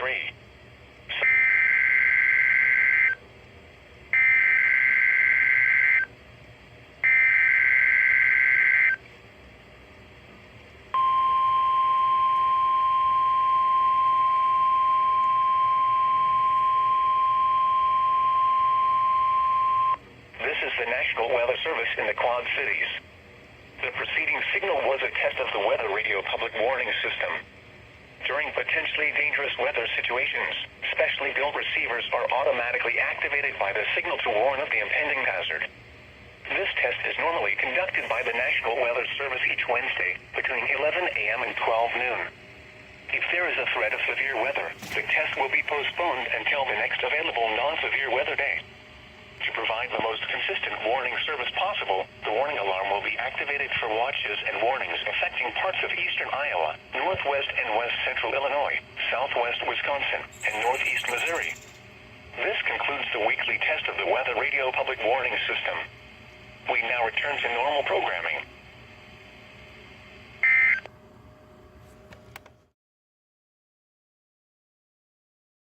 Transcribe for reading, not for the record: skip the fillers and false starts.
This is the National Weather Service in the Quad Cities. The preceding signal was a test of the Weather Radio Public Warning System. During potentially dangerous weather situations, specially built receivers are automatically activated by the signal to warn of the impending hazard. This test is normally conducted by the National Weather Service each Wednesday between 11 a.m. and 12 noon. If there is a threat of severe weather, the test will be postponed until the next available non-severe weather day. To provide the most consistent warning service possible, the warning alarm will be activated for watches and warnings affecting parts of eastern Iowa, northwest and west central Illinois, southwest Wisconsin, and northeast Missouri. This concludes the weekly test of the Weather Radio Public Warning System. We now return to normal programming.